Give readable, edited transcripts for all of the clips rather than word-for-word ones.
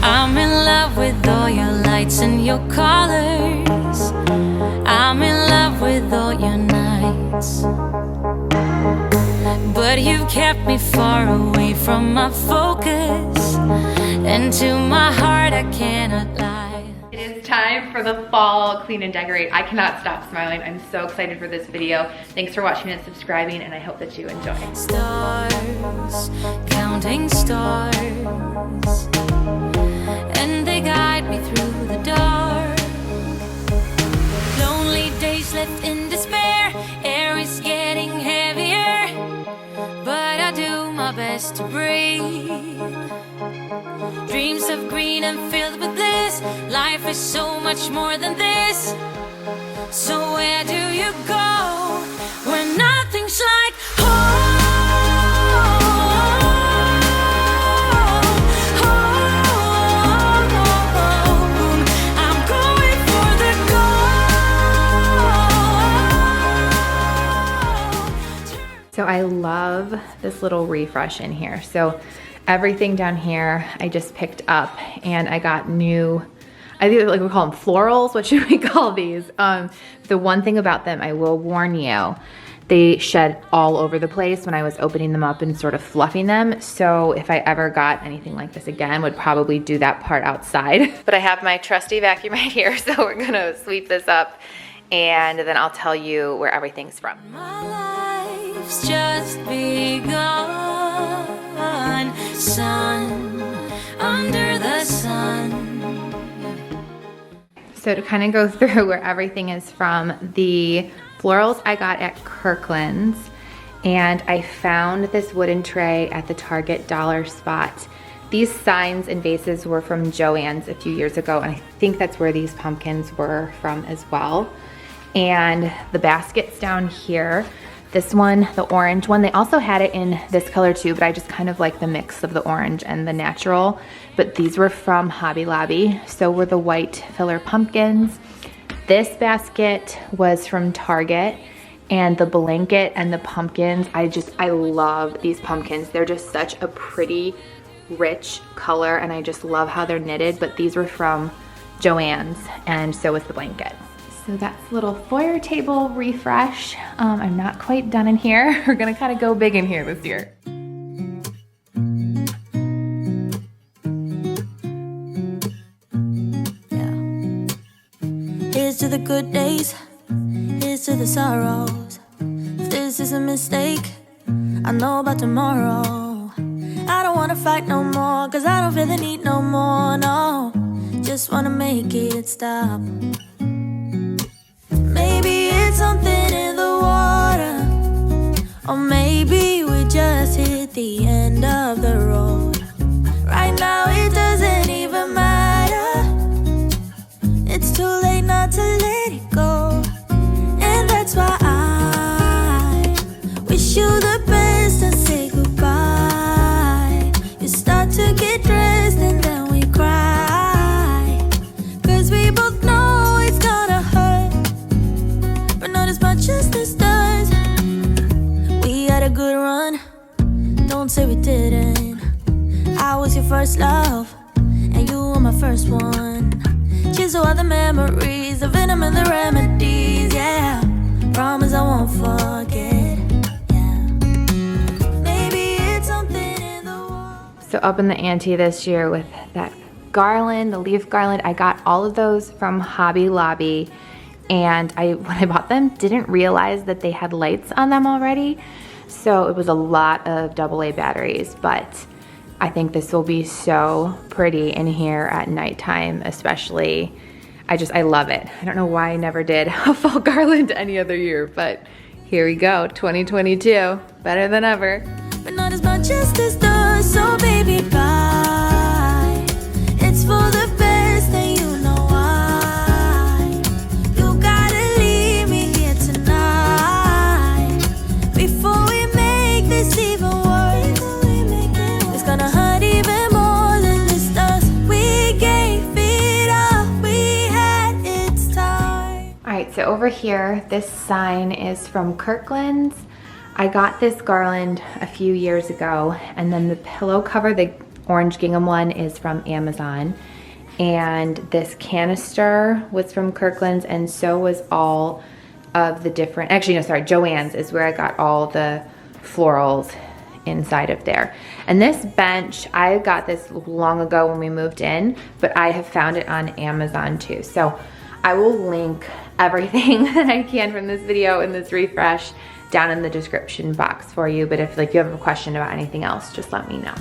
I'm in love with all your lights and your colors. I'm in love with all your nights. But you've kept me far away from my focus, and to my heart I cannot lie. It is time for the fall clean and decorate. I cannot stop smiling. I'm so excited for this video. Thanks for watching and subscribing, and I hope that you enjoy. Stars, counting stars, and they guide me through the dark. Lonely days left in despair, air is getting heavier, but I do my best to breathe. Dreams of green and filled with bliss, life is so much more than this. So where do you go when nothing's like home? I'm going for the gold. So I love this little refresh in here. So everything down here I just picked up, and I got new, I think like we call them florals. What should we call these? The one thing about them, I will warn you, they shed all over the place when I was opening them up and sort of fluffing them. So if I ever got anything like this again, would probably do that part outside. But I have my trusty vacuum right here, so we're gonna sweep this up, and then I'll tell you where everything's from. My life's just begun, sun, under the sun. So to kind of go through where everything is from, the florals I got at Kirkland's, and I found this wooden tray at the Target dollar spot. These signs and vases were from Joann's a few years ago, and I think that's where these pumpkins were from as well. And the baskets down here, this one, the orange one, they also had it in this color too, but I just kind of like the mix of the orange and the natural. But these were from Hobby Lobby. So were the white filler pumpkins. This basket was from Target, and the blanket and the pumpkins, I love these pumpkins. They're just such a pretty, rich color, and I just love how they're knitted. But these were from Joann's, and so was the blanket. So that's a little foyer table refresh. I'm not quite done in here. We're gonna kind of go big in here this year. Here's to the good days, here's to the sorrows. If this is a mistake, I know about tomorrow. I don't wanna fight no more, cause I don't feel the need no more, no. Just wanna make it stop. Maybe it's something in the water, or maybe we just hit the end of the road. Right now it doesn't even matter. It's too late not to let it go. And that's why I wish you the best and say goodbye. You start to get dressed and then we cry, cause we both know it's gonna hurt, but not as much as this does. We had a good run, don't say we didn't. I was your first love, and you were my first one. Cheers to all the memories, the venom and the remedies, yeah. Promise I won't forget, yeah. Maybe it's something in the wall. So up in the ante this year with that garland, the leaf garland, I got all of those from Hobby Lobby, and when I bought them, didn't realize that they had lights on them already. So it was a lot of AA batteries, but I think this will be so pretty in here at nighttime, especially. I love it. I don't know why I never did a fall garland any other year, but here we go, 2022, better than ever. But not as much as this does, so baby, bye. It's for the best and you know why. You gotta leave me here tonight before we make this even worse. It's gonna hurt even more than this does. We gave it up, we had its time. All right, so over here, this sign is from Kirkland's. I got this garland a few years ago, and then the pillow cover, the orange gingham one is from Amazon. And this canister was from Kirkland's, and so was all of the different, actually no, sorry, Joann's is where I got all the florals inside of there. And this bench, I got this long ago when we moved in, but I have found it on Amazon too. So I will link everything that I can from this video and this refresh down in the description box for you. But if like you have a question about anything else, just let me know.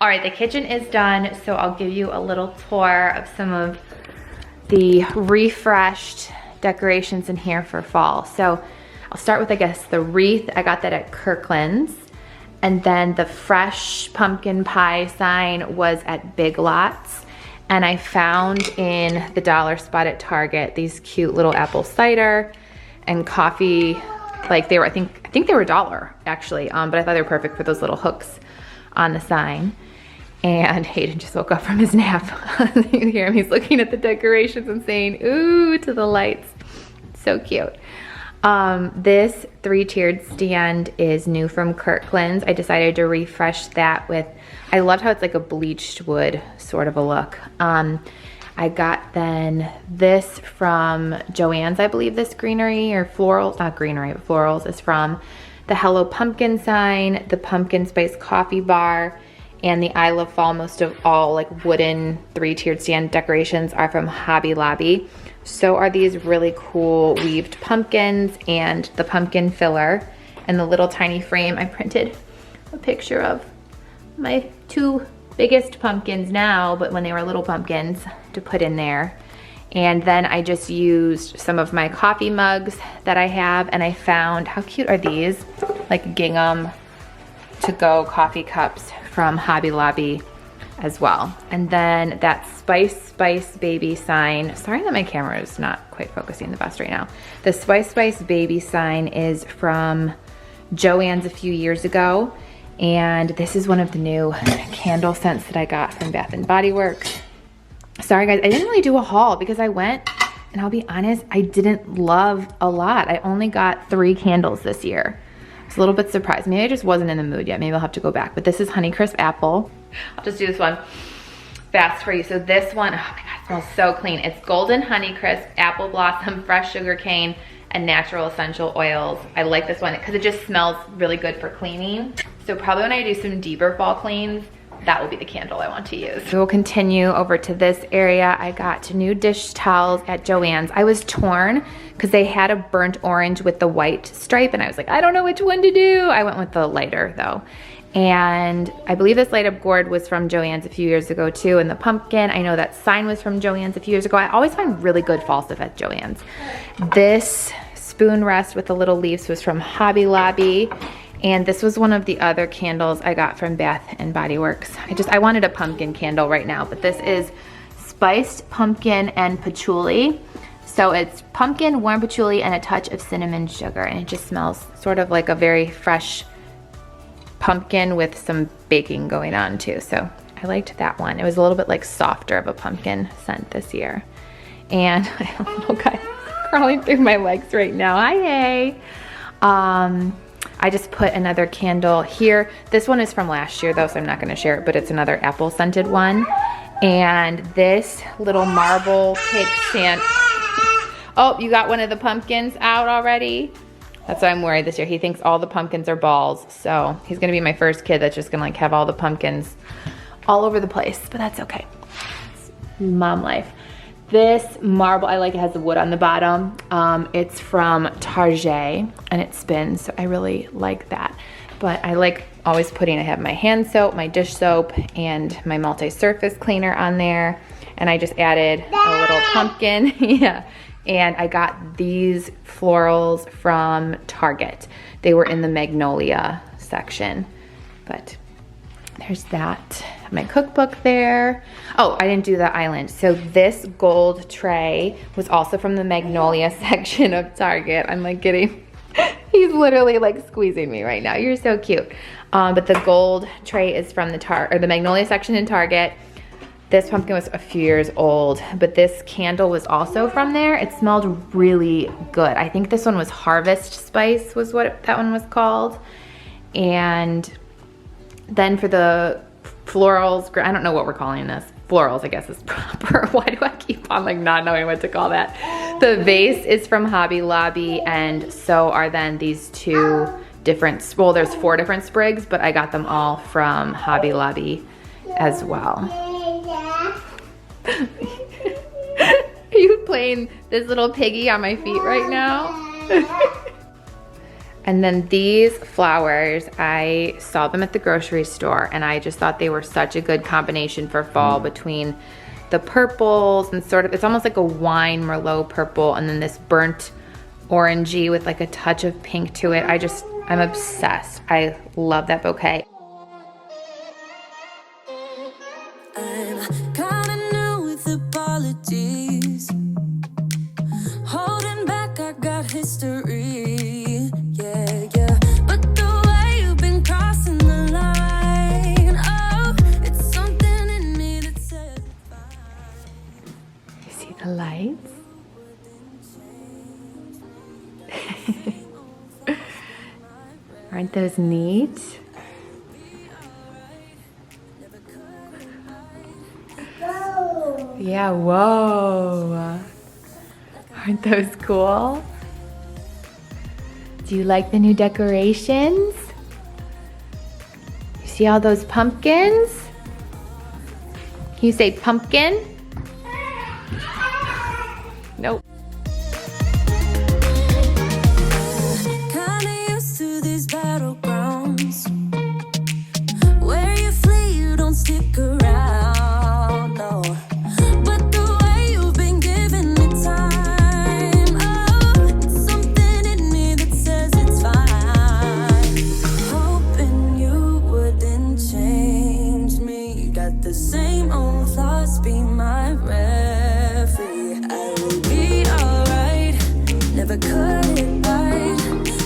All right, the kitchen is done, so I'll give you a little tour of some of the refreshed decorations in here for fall. So I'll start with, I guess, the wreath. I got that at Kirkland's. And then the fresh pumpkin pie sign was at Big Lots. And I found in the dollar spot at Target these cute little apple cider and coffee Like they were, I think they were $1 actually, but I thought they were perfect for those little hooks on the sign. And Hayden just woke up from his nap. You hear him, he's looking at the decorations and saying, ooh, to the lights. So cute. This 3-tiered stand is new from Kirkland's. I decided to refresh that with, I loved how it's like a bleached wood sort of a look. I got then this from Joann's, I believe this greenery or florals, not greenery, but florals is from the Hello Pumpkin sign, the pumpkin spice coffee bar, and the I Love Fall. Most of all like wooden 3-tiered stand decorations are from Hobby Lobby. So are these really cool weaved pumpkins and the pumpkin filler and the little tiny frame. I printed a picture of my 2 biggest pumpkins now, but when they were little pumpkins to put in there. And then I just used some of my coffee mugs that I have, and I found, how cute are these? Like gingham to-go coffee cups from Hobby Lobby as well. And then that Spice Baby sign. Sorry that my camera is not quite focusing the best right now. The Spice Baby sign is from Joann's a few years ago. And this is one of the new candle scents that I got from Bath & Body Works. Sorry guys, I didn't really do a haul because I went, and I'll be honest, I didn't love a lot. I only got 3 candles this year. I was a little bit surprised. Maybe I just wasn't in the mood yet. Maybe I'll have to go back. But this is Honeycrisp Apple. I'll just do this one fast for you. So this one, oh my God, it smells so clean. It's Golden Honeycrisp, Apple Blossom, Fresh Sugar Cane, and Natural Essential Oils. I like this one because it just smells really good for cleaning. So probably when I do some deeper fall cleans, that will be the candle I want to use. So we'll continue over to this area. I got new dish towels at Joann's. I was torn because they had a burnt orange with the white stripe, and I was like, I don't know which one to do. I went with the lighter though. And I believe this light up gourd was from Joann's a few years ago too, and the pumpkin, I know that sign was from Joann's a few years ago. I always find really good fall stuff at Joann's. This spoon rest with the little leaves was from Hobby Lobby. And this was one of the other candles I got from Bath & Body Works. I wanted a pumpkin candle right now, but this is spiced pumpkin and patchouli. So it's pumpkin, warm patchouli, and a touch of cinnamon sugar. And it just smells sort of like a very fresh pumpkin with some baking going on too. So I liked that one. It was a little bit like softer of a pumpkin scent this year. And I have a little guy crawling through my legs right now. Hi, hey. I just put another candle here. This one is from last year though, so I'm not gonna share it, but it's another apple scented one. And this little marble cake stand. Oh, you got one of the pumpkins out already? That's why I'm worried this year. He thinks all the pumpkins are balls. So he's gonna be my first kid that's just gonna like have all the pumpkins all over the place, but that's okay. It's mom life. This marble, I like it has the wood on the bottom. It's from Target and it spins, so I really like that. But I like always putting, I have my hand soap, my dish soap, and my multi-surface cleaner on there. And I just added a little pumpkin, yeah. And I got these florals from Target. They were in the Magnolia section, but there's that. My cookbook there. Oh, I didn't do the island. So this gold tray was also from the Magnolia section of Target. I'm like getting, he's literally like squeezing me right now. You're so cute. But the gold tray is from the Magnolia section in Target. This pumpkin was a few years old, but this candle was also from there. It smelled really good. I think this one was Harvest Spice was what that one was called. And then for the florals, I don't know what we're calling this. Florals, I guess is proper. Why do I keep on like not knowing what to call that? The vase is from Hobby Lobby, and so are then these 2 different, well, there's 4 different sprigs, but I got them all from Hobby Lobby as well. Are you playing this little piggy on my feet right now? And then these flowers, I saw them at the grocery store and I just thought they were such a good combination for fall between the purples and sort of, it's almost like a wine Merlot purple and then this burnt orangey with like a touch of pink to it. I'm obsessed. I love that bouquet. I'm kinda new with apologies. Holding back, I got history. Aren't those neat? Yeah, whoa. Aren't those cool? Do you like the new decorations? You see all those pumpkins? Can you say pumpkin? Nope. Kinda used to these battlegrounds where you flee, you don't stick around, no. But the way you've been giving me time, oh, it's something in me that says it's fine. Hoping you wouldn't change me. Got the same old thoughts, be my referee. I will be alright, never cut it right,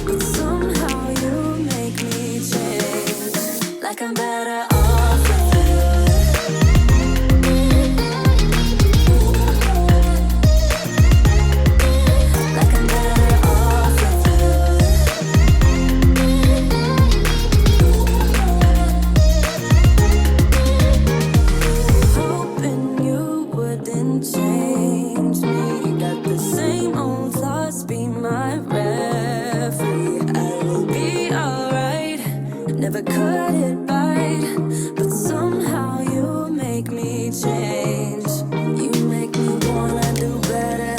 but somehow you make me change. Like I'm better off with you. Like I'm better off with you. Hoping you wouldn't change me. Got the same old thoughts, be my referee. I will be alright, never cut it right, but somehow you make me change. You make me wanna do better.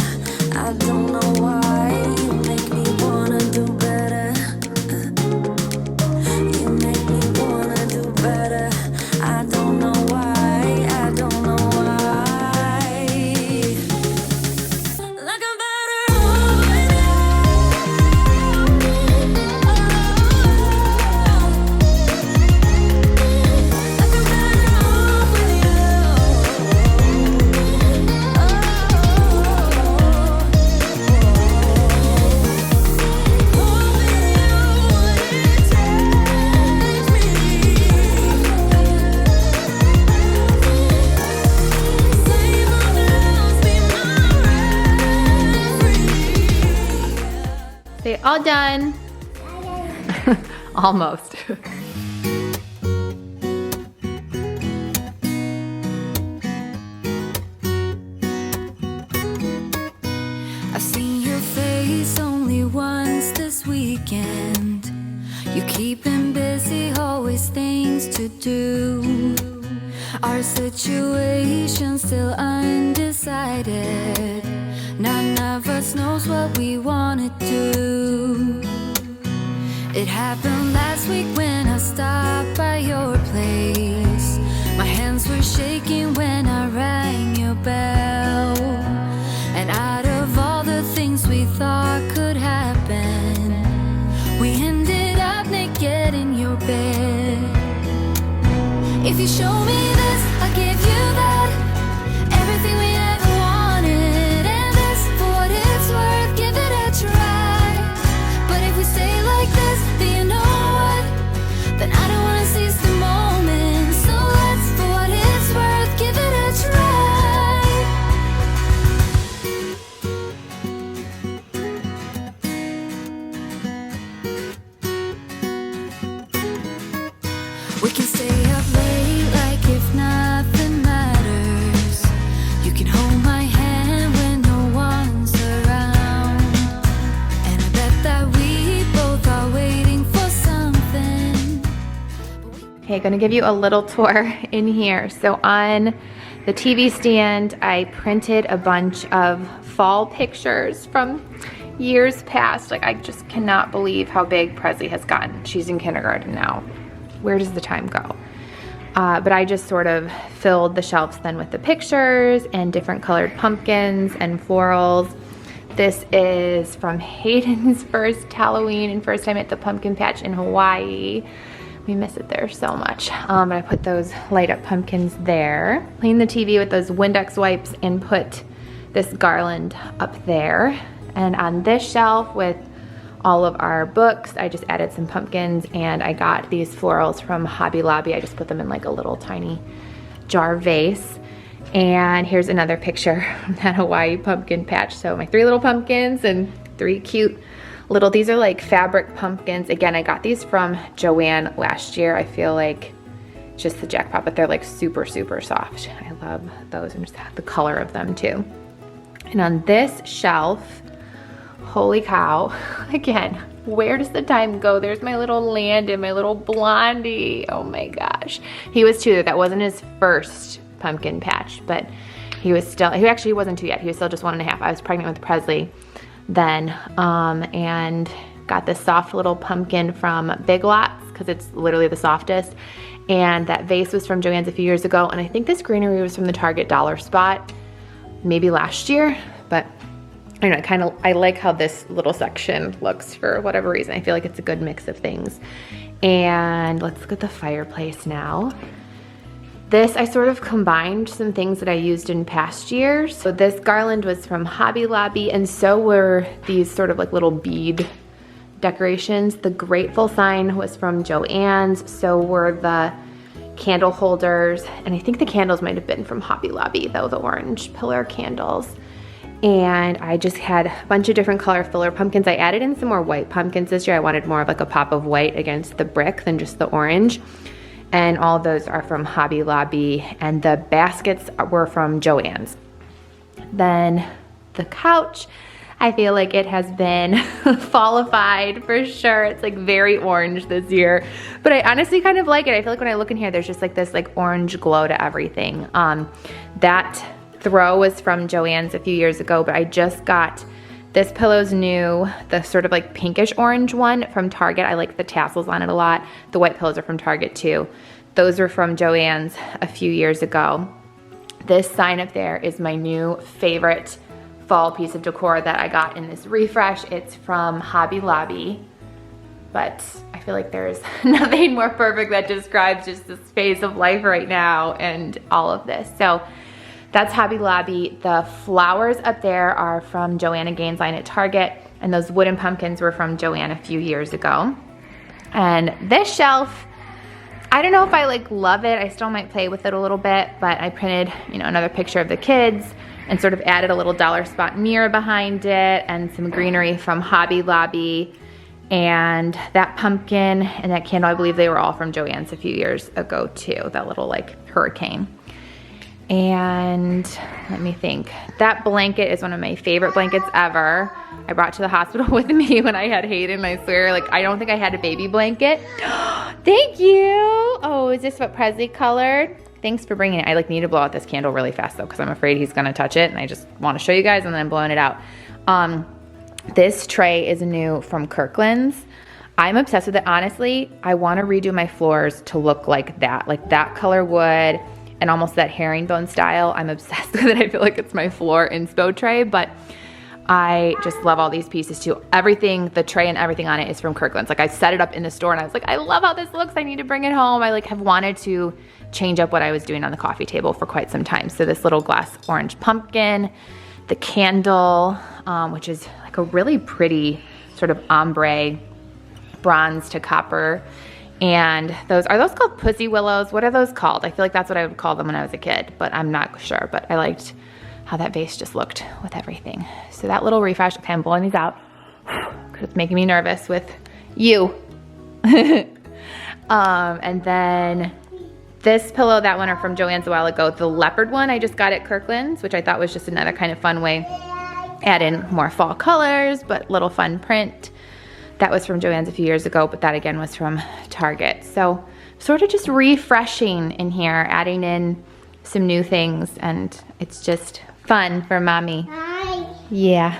I don't know why. You make me wanna do better. You make me wanna do better. I don't know why. I don't know why. Like I'm better off with you. Like I'm better off with you. Say all done. Almost. I've seen your face only once this weekend. You keeping busy, always things to do. Our situation still undecided. None of us knows what we wanna do. It happened last week when I stopped by your place. My hands were shaking when I rang your bell. And out of all the things we thought could happen, we ended up naked in your bed. If you show me this, I'll give you that. Everything we ever wanted, and this, for what it's worth, give it a try. But if we stay like this, then you know what? Then I don't wanna seize the moment. So let's, for what it's worth, give it a try. We can stay up late like if nothing matters. You can hold my hand when no one's around. And I bet that we both are waiting for something. Okay, gonna give you a little tour in here. So on the TV stand, I printed a bunch of fall pictures from years past. Like, I just cannot believe how big Presley has gotten. She's in kindergarten now. Where does the time go? But I just sort of filled the shelves then with the pictures and different colored pumpkins and florals. This is from Hayden's first Halloween and first time at the pumpkin patch in Hawaii. We miss it there so much. I put those light up pumpkins there. Cleaned the TV with those Windex wipes and put this garland up there. And on this shelf with all of our books, I just added some pumpkins, and I got these florals from Hobby Lobby. I just put them in like a little tiny jar vase. And here's another picture from that Hawaii pumpkin patch. So my 3 little pumpkins and 3 cute these are like fabric pumpkins. Again, I got these from Joann last year. I feel like just the jackpot, but they're like super, super soft. I love those and just the color of them too. And on this shelf, holy cow, again, where does the time go? There's my little Landon, my little Blondie. Oh my gosh. He was 2. That wasn't his first pumpkin patch, but he actually wasn't 2 yet. He was still just 1.5. I was pregnant with Presley then, and got this soft little pumpkin from Big Lots because it's literally the softest. And that vase was from Joann's a few years ago. And I think this greenery was from the Target dollar spot, maybe last year, but I don't know, I like how this little section looks for whatever reason. I feel like it's a good mix of things. And let's look at the fireplace now. This, I sort of combined some things that I used in past years. So this garland was from Hobby Lobby, and so were these sort of like little bead decorations. The grateful sign was from Joann's, so were the candle holders, and I think the candles might have been from Hobby Lobby though, the orange pillar candles. And I just had a bunch of different color filler pumpkins. I added in some more white pumpkins this year. I wanted more of like a pop of white against the brick than just the orange. And all of those are from Hobby Lobby, and the baskets were from Joann's. Then the couch, I feel like it has been fallified for sure. It's like very orange this year, but I honestly kind of like it. I feel like when I look in here, there's just like this like orange glow to everything. That throw was from Joann's a few years ago, but I just got this pillow's new, the sort of like pinkish orange one from Target. I like the tassels on it a lot. The white pillows are from Target too. Those were from Joann's a few years ago. This sign up there is my new favorite fall piece of decor that I got in this refresh. It's from Hobby Lobby, but I feel like there's nothing more perfect that describes just this phase of life right now and all of this. So that's Hobby Lobby. The flowers up there are from Joanna Gaines' line at Target, and those wooden pumpkins were from Joann a few years ago. And this shelf, I don't know if I like love it. I still might play with it a little bit, but I printed, another picture of the kids and sort of added a little dollar spot mirror behind it and some greenery from Hobby Lobby. And that pumpkin and that candle, I believe they were all from Joann's a few years ago too, that little like hurricane. And let me think. That blanket is one of my favorite blankets ever. I brought to the hospital with me when I had Hayden. I swear, like, I don't think I had a baby blanket. Thank you. Oh, is this what Presley colored? Thanks for bringing it. I like need to blow out this candle really fast though, because I'm afraid he's gonna touch it, and I just want to show you guys, and then I'm blowing it out. This tray is new from Kirkland's. I'm obsessed with it. Honestly, I want to redo my floors to look like that color wood and almost that herringbone style. I'm obsessed with it. I feel like it's my floor inspo tray, but I just love all these pieces too. Everything, the tray and everything on it is from Kirkland's. Like I set it up in the store and I was like, I love how this looks. I need to bring it home. I like have wanted to change up what I was doing on the coffee table for quite some time. So this little glass orange pumpkin, the candle, which is like a really pretty sort of ombre bronze to copper. And are those called pussy willows? What are those called? I feel like that's what I would call them when I was a kid, but I'm not sure. But I liked how that vase just looked with everything. So that little refresh, okay, I'm blowing these out because it's making me nervous with you. And then this pillow, that one are from Joann's a while ago. The leopard one I just got at Kirkland's, which I thought was just another kind of fun way. Add in more fall colors, but little fun print. That was from Joann's a few years ago, but that again was from Target. So sort of just refreshing in here, adding in some new things, and it's just fun for mommy. Hi. Yeah.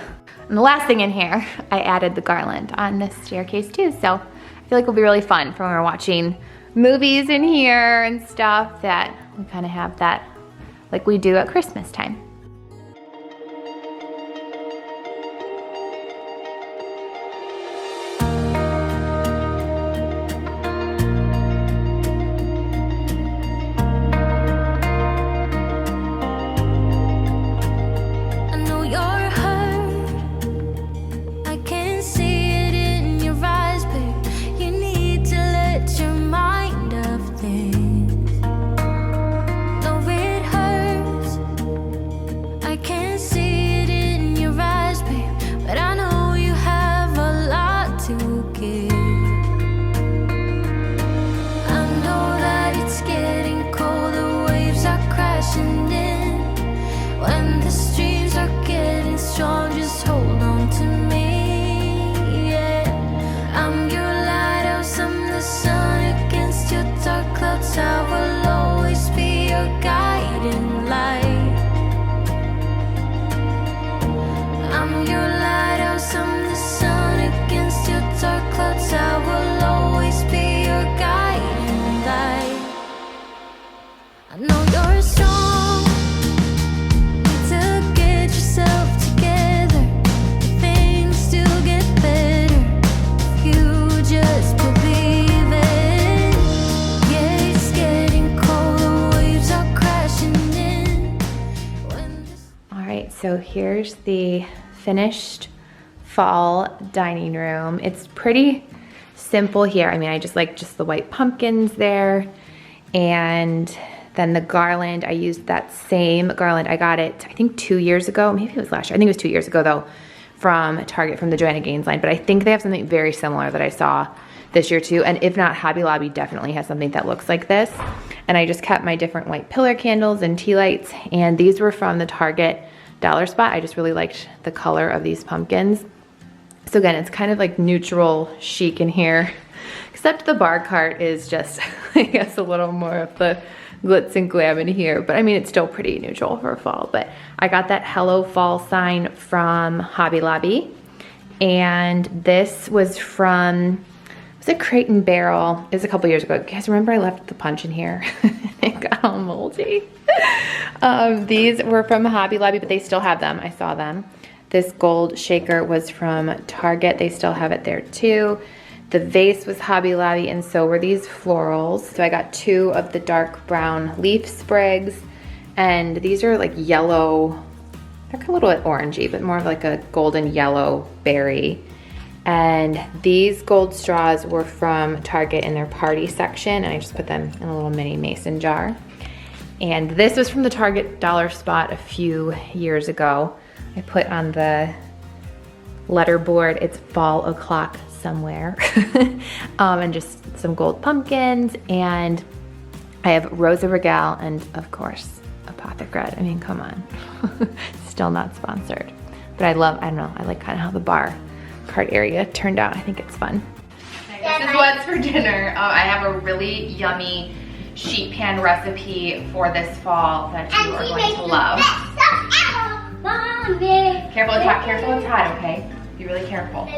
And the last thing in here, I added the garland on this staircase too. So I feel like it'll be really fun for when we're watching movies in here and stuff, that we kind of have that like we do at Christmas time. crashing in. When the streams are getting strong, just hold on to me, yeah. I'm your lighthouse, I'm the sun against your dark clouds. I will always be your guiding light. I'm your lighthouse, I'm the sun against your dark clouds. I will always be your guiding light. I know you're strong, to get yourself together. Things still get better if you just believe it. Yeah, it's getting cold, the waves are crashing in. All right, so here's the finished fall dining room. It's pretty simple here. I mean, I just like the white pumpkins there, and then the garland, I used that same garland. I got it, I think 2 years ago. Maybe it was last year. I think it was 2 years ago though, from Target, from the Joanna Gaines line. But I think they have something very similar that I saw this year too. And if not, Hobby Lobby definitely has something that looks like this. And I just kept my different white pillar candles and tea lights. And these were from the Target dollar spot. I just really liked the color of these pumpkins. So again, it's kind of like neutral chic in here, except the bar cart is just, I guess, a little more of the glitz and glam in here. But I mean, it's still pretty neutral for fall. But I got that Hello Fall sign from Hobby Lobby. And this was from, was it Crate and Barrel? It was a couple years ago. You guys remember I left the punch in here? It got all moldy. These were from Hobby Lobby, but they still have them. I saw them. This gold shaker was from Target. They still have it there too. The vase was Hobby Lobby, and so were these florals. So I got 2 of the dark brown leaf sprigs, and these are like yellow. They're kind of a little bit orangey, but more of like a golden yellow berry. And these gold straws were from Target in their party section, and I just put them in a little mini mason jar. And this was from the Target dollar spot a few years ago. I put on the letterboard, it's fall o'clock somewhere. And just some gold pumpkins, and I have Rosa Regal, and of course, Apothecary. I mean, come on. Still not sponsored. But I don't know, I like kind of how the bar cart area turned out. I think it's fun. This is what's for dinner. I have a really yummy sheet pan recipe for this fall that you are going to love. Careful, it's hot, okay? Be really careful.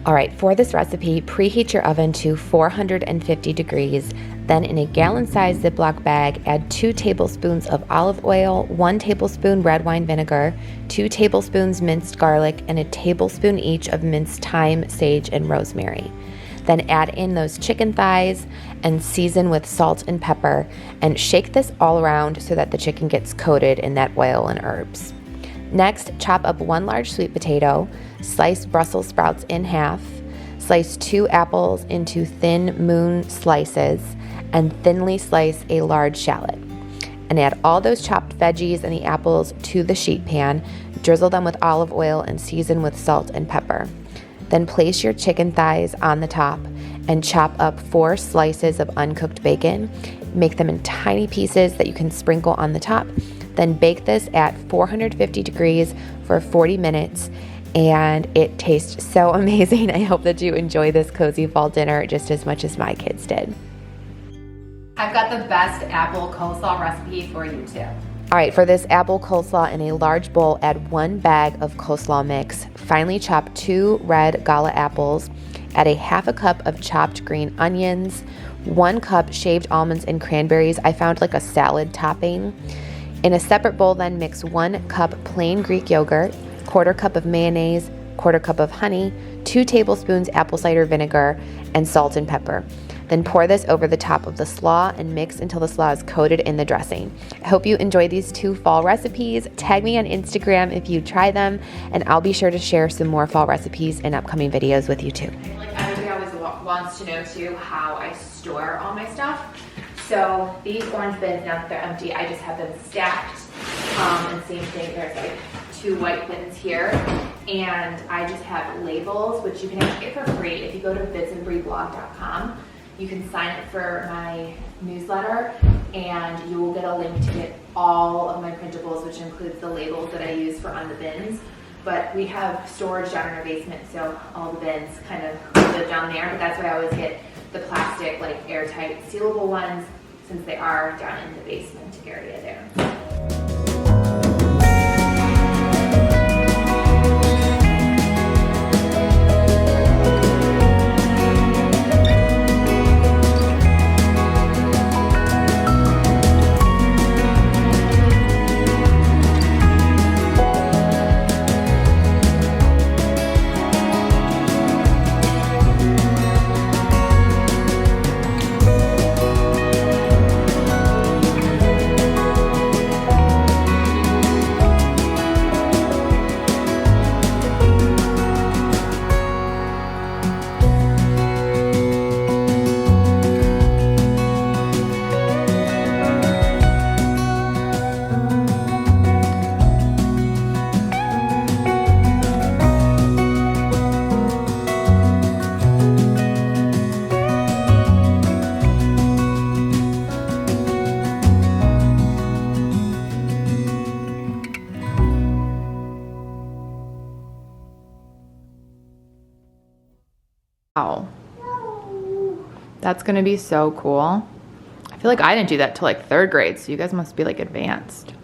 All right, for this recipe, preheat your oven to 450 degrees. Then in a gallon-sized Ziploc bag, add 2 tablespoons of olive oil, 1 tablespoon red wine vinegar, 2 tablespoons minced garlic, and a tablespoon each of minced thyme, sage, and rosemary. Then add in those chicken thighs and season with salt and pepper, and shake this all around so that the chicken gets coated in that oil and herbs. Next, chop up 1 large sweet potato, slice Brussels sprouts in half, slice 2 apples into thin moon slices, and thinly slice a large shallot. And add all those chopped veggies and the apples to the sheet pan, drizzle them with olive oil, and season with salt and pepper. Then place your chicken thighs on the top and chop up 4 slices of uncooked bacon. Make them in tiny pieces that you can sprinkle on the top. Then bake this at 450 degrees for 40 minutes, and it tastes so amazing. I hope that you enjoy this cozy fall dinner just as much as my kids did. I've got the best apple coleslaw recipe for you too. All right, for this apple coleslaw, in a large bowl, add 1 bag of coleslaw mix. Finely chop 2 red gala apples. Add a half a cup of chopped green onions, 1 cup shaved almonds and cranberries. I found like a salad topping. In a separate bowl, then mix 1 cup plain Greek yogurt, 1/4 cup of mayonnaise, 1/4 cup of honey, 2 tablespoons apple cider vinegar, and salt and pepper. Then pour this over the top of the slaw and mix until the slaw is coated in the dressing. I hope you enjoy these 2 fall recipes. Tag me on Instagram if you try them, and I'll be sure to share some more fall recipes in upcoming videos with you too. Like everybody always wants to know too how I store all my stuff. So these orange bins, now that they're empty, I just have them stacked. And same thing, there's like 2 white bins here. And I just have labels, which you can actually get for free. If you go to bidsandbreeblog.com, you can sign up for my newsletter and you will get a link to get all of my printables, which includes the labels that I use for on the bins. But we have storage down in our basement, so all the bins kind of live down there, but that's why I always get the plastic, like airtight sealable ones, since they are down in the basement area there. Wow. That's gonna be so cool. I feel like I didn't do that till like 3rd grade, so you guys must be like advanced.